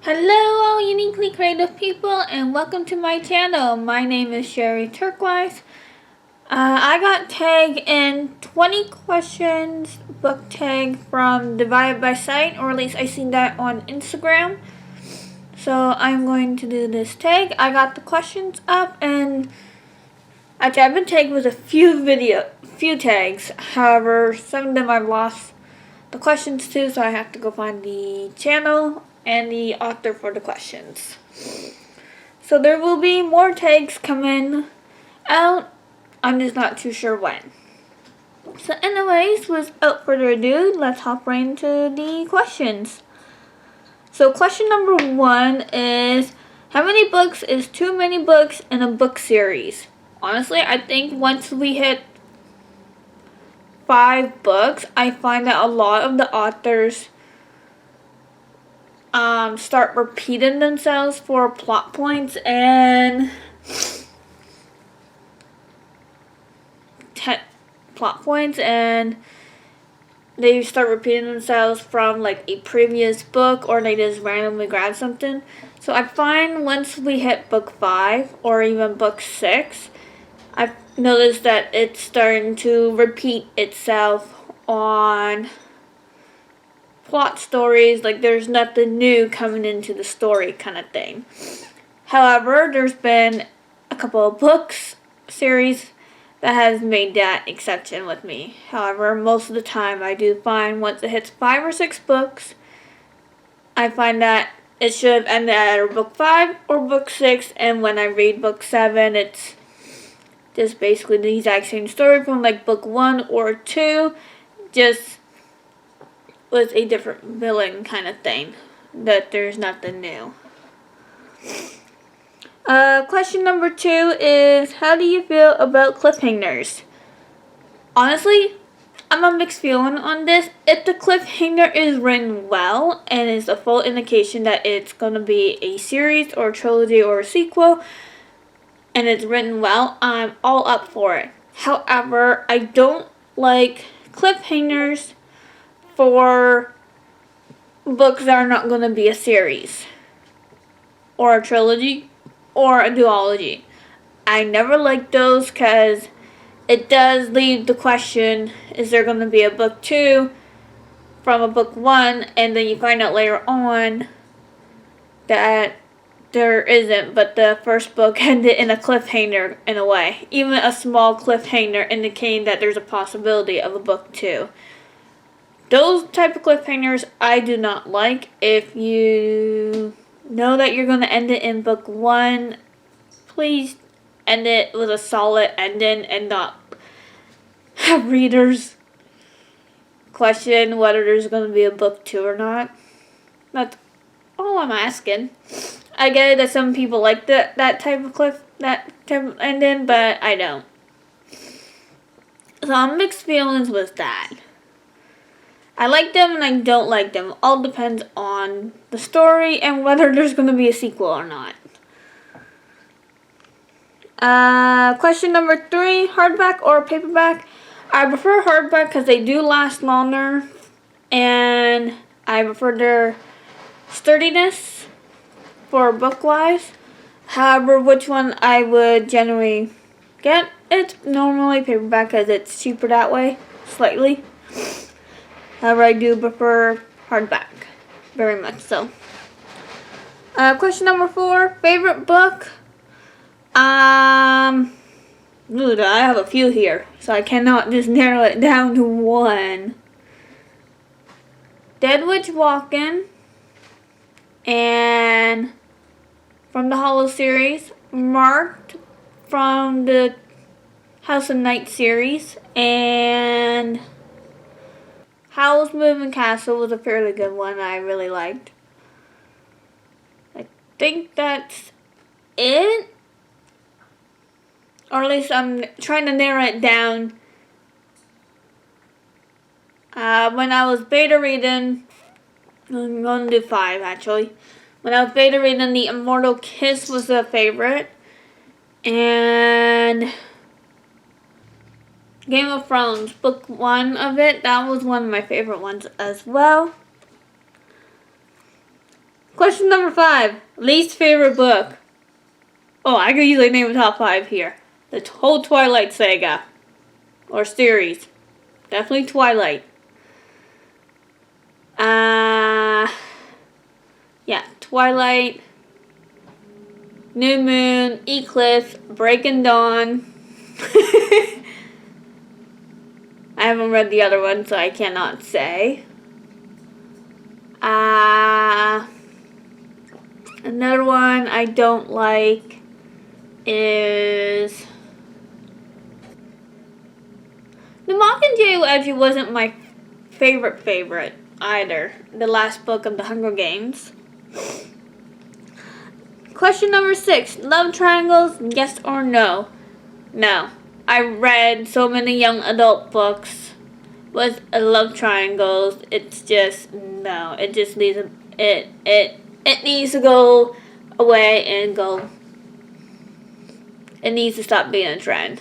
Hello all uniquely creative people and welcome to my channel. My name is sherriturquoise. I got tagged in 20 questions book tag from Divided by Sight, or at least I seen that on Instagram. So I'm going to do this tag. I got the questions up and actually I've been tagged with a few tags. However, some of them I've lost the questions to, so I have to go find the channel and the author for the questions. So there will be more tags coming out. I'm just not too sure when. So anyways, without further ado, let's hop right into the questions. So question number 1 is, how many books is too many books in a book series? Honestly, I think once we hit 5 books, I find that a lot of the authors start repeating themselves for plot points and they start repeating themselves from like a previous book, or they just randomly grab something. So I find once we hit book 5 or even book 6, I've noticed that it's starting to repeat itself on plot stories, like there's nothing new coming into the story kind of thing. However, there's been a couple of books series that has made that exception with me. However, most of the time I do find once it hits 5 or 6 books, I find that it should have ended at either book 5 or book 6, and when I read book 7, it's just basically the exact same story from like book 1 or 2, just with a different villain kind of thing, that there's nothing new. Question number 2 is, how do you feel about cliffhangers? Honestly, I'm a mixed feeling on this. If the cliffhanger is written well and is a full indication that it's going to be a series or a trilogy or a sequel, and it's written well, I'm all up for it. However, I don't like cliffhangers for books that are not going to be a series or a trilogy or a duology. I never like those because it does leave the question, is there going to be a book 2 from a book 1, and then you find out later on that there isn't, but the first book ended in a cliffhanger in a way. Even a small cliffhanger indicating that there's a possibility of a book 2. Those type of cliffhangers I do not like. If you know that you're going to end it in book 1, please end it with a solid ending and not have readers question whether there's going to be a book 2 or not. That's all I'm asking. I get it that some people like that type of ending, but I don't. So I'm mixed feelings with that. I like them and I don't like them. All depends on the story and whether there's going to be a sequel or not. Question number 3, hardback or paperback? I prefer hardback because they do last longer and I prefer their sturdiness for book-wise. However, which one I would generally get, it's normally paperback because it's cheaper that way, slightly. However, I do prefer hardback, very much so. Question number 4, favorite book? I have a few here, so I cannot just narrow it down to one. Dead Witch Walkin', and from the Hollow series, Marked from the House of Night series, and Howl's Moving Castle was a fairly good one I really liked. I think that's it. Or at least I'm trying to narrow it down. When I was beta reading, I'm going to do 5 actually. When I was beta reading, The Immortal Kiss was a favorite. And Game of Thrones, book 1 of it, that was one of my favorite ones as well. Question number 5. Least favorite book. Oh, I could easily name a top 5 here. The whole Twilight saga. Or series. Definitely Twilight. Yeah, Twilight, New Moon, Eclipse, Breaking Dawn. I haven't read the other one, so I cannot say. Another one I don't like is The Mockingjay actually wasn't my favorite either. The last book of the Hunger Games. Question number 6. Love triangles, yes or no? No. I read so many young adult books with love triangles. It's just no. It just needs it needs to go away and go. It needs to stop being a trend.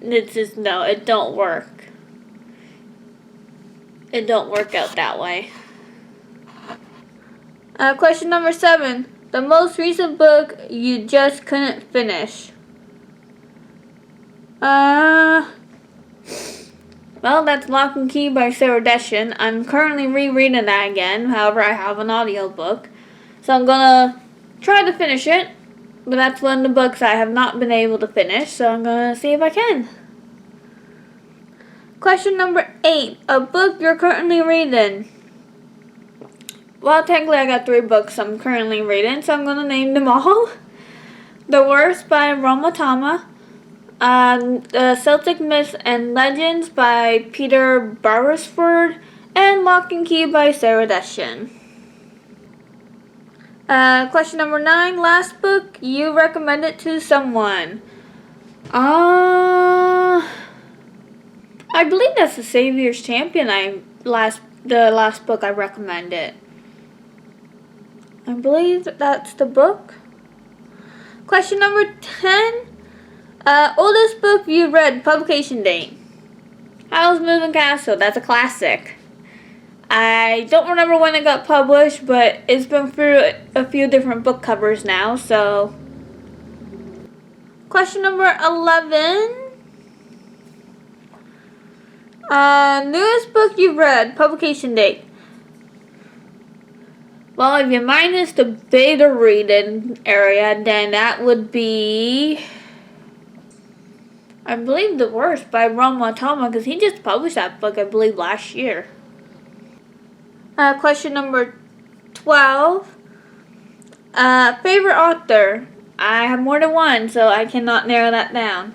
It's just no. It don't work. It don't work out that way. Question number 7. The most recent book you just couldn't finish. Well, that's Lock and Key by Sarah Deshen. I'm currently rereading that again. However, I have an audiobook. So I'm gonna try to finish it. But that's one of the books I have not been able to finish. So I'm gonna see if I can. Question number 8. A book you're currently reading. Well, technically I got 3 books I'm currently reading. So I'm gonna name them all. The Worst by Roma Tama. The Celtic Myths and Legends by Peter Beresford, and Lock and Key by Sarah Deshen. Question number 9. Last book you recommended to someone. I believe that's The Savior's Champion. The last book I recommended. I believe that's the book. Question number 10. Oldest book you read, publication date. Howl's Moving Castle, that's a classic. I don't remember when it got published, but it's been through a few different book covers now, so. Question number 11. Newest book you read, publication date. Well, if you minus the beta reading area, then that would be, I believe, The Worst by Roma Tama, because he just published that book, I believe, last year. Question number 12. Favorite author. I have more than one, so I cannot narrow that down.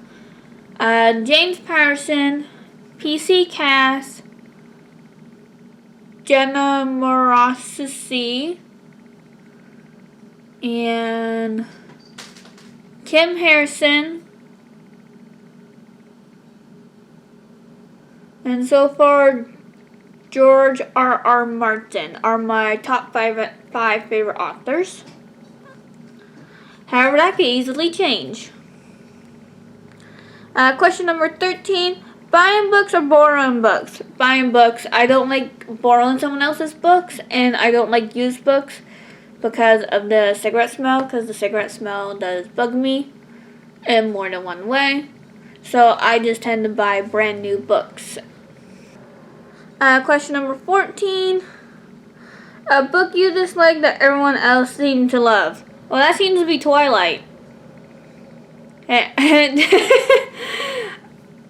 James Patterson, P.C. Cass, Jenna Morossi, and Kim Harrison. And so far, George R.R. Martin are my top 5 favorite authors. However, that could easily change. Question number 13. Buying books or borrowing books? Buying books. I don't like borrowing someone else's books, and I don't like used books because of the cigarette smell, because the cigarette smell does bug me in more than one way. So I just tend to buy brand new books. Question number 14. A book you dislike that everyone else seemed to love. Well, that seems to be Twilight. And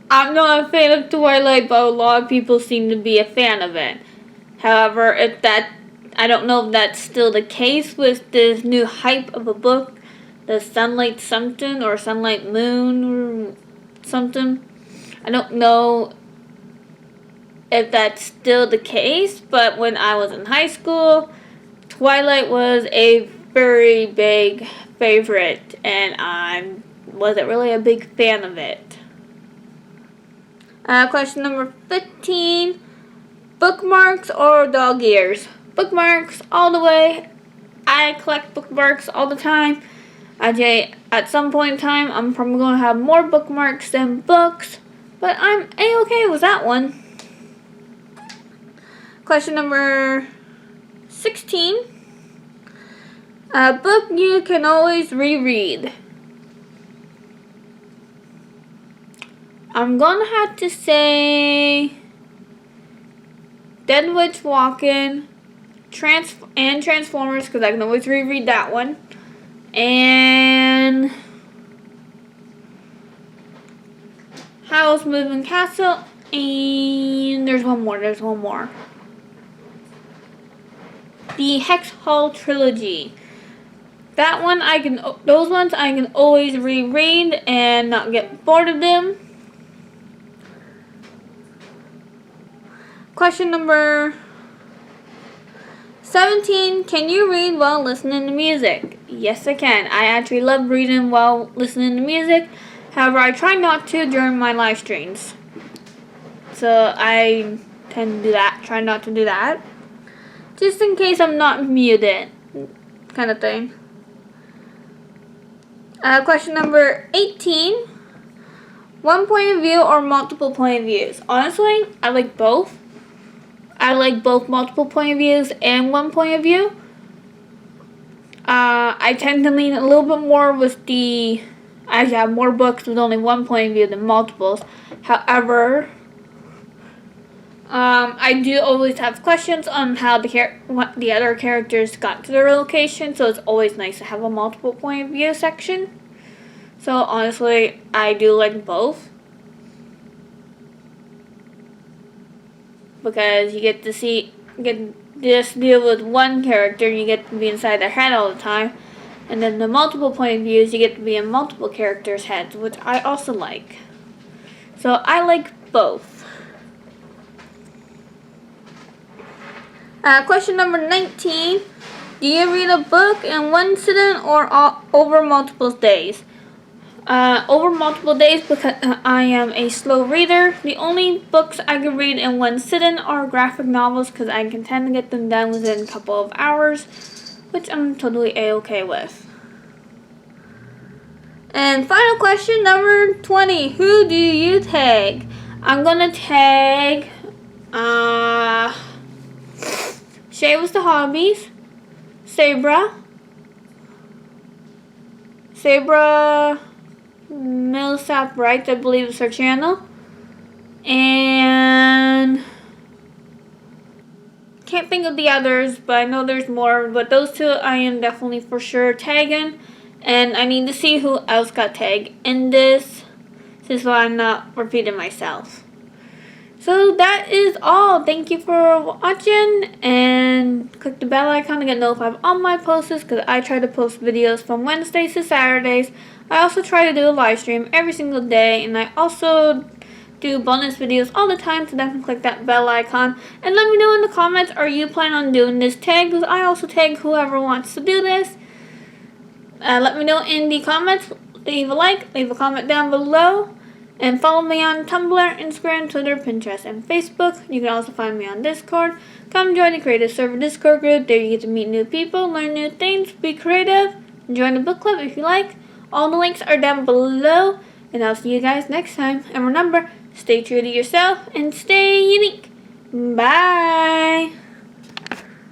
I'm not a fan of Twilight, but a lot of people seem to be a fan of it. However, I don't know if that's still the case with this new hype of a book, the Sunlight something or Sunlight Moon or something. I don't know if that's still the case, but when I was in high school, Twilight was a very big favorite, and I wasn't really a big fan of it. Question number 15. Bookmarks or dog ears? Bookmarks all the way. I collect bookmarks all the time. At some point in time, I'm probably going to have more bookmarks than books, but I'm A-okay with that one. Question number 16. A book you can always reread. I'm gonna have to say Dead Witch Walking, Transformers, because I can always reread that one. And Howl's Moving Castle, and there's one more. The Hex Hall Trilogy. Those ones I can always reread and not get bored of them. Question number 17. Can you read while listening to music? Yes, I can. I actually love reading while listening to music. However, I try not to during my live streams. So I tend to do that. Try not to do that. Just in case I'm not muted. Kind of thing. Question number 18. One point of view or multiple point of views? Honestly, I like both. I like both multiple point of views and one point of view. I tend to lean a little bit more with I have more books with only one point of view than multiples. However, I do always have questions on how what the other characters got to their location, so it's always nice to have a multiple point of view section. So honestly, I do like both. Because you get to just deal with one character, you get to be inside their head all the time. And then the multiple point of views, you get to be in multiple characters' heads, which I also like. So I like both. Question number 19. Do you read a book in one sitting or over multiple days? Over multiple days because I am a slow reader. The only books I can read in one sitting are graphic novels because I can tend to get them done within a couple of hours, which I'm totally a-okay with. And final question, number 20. Who do you tag? I'm gonna tag ShayWithThaHobbies, Sabra Millsap Wright, I believe is her channel. And can't think of the others, but I know there's more. But those two I am definitely for sure tagging. And I need to see who else got tagged in this, so I'm not repeating myself. So that is all. Thank you for watching, and click the bell icon to get notified on my posts, because I try to post videos from Wednesdays to Saturdays. I also try to do a live stream every single day, and I also do bonus videos all the time, so definitely click that bell icon. And let me know in the comments, are you planning on doing this tag? Because I also tag whoever wants to do this. Let me know in the comments. Leave a like, leave a comment down below. And follow me on Tumblr, Instagram, Twitter, Pinterest, and Facebook. You can also find me on Discord. Come join the Creative Server Discord group. There you get to meet new people, learn new things, be creative, and join the book club if you like. All the links are down below. And I'll see you guys next time. And remember, stay true to yourself and stay unique. Bye!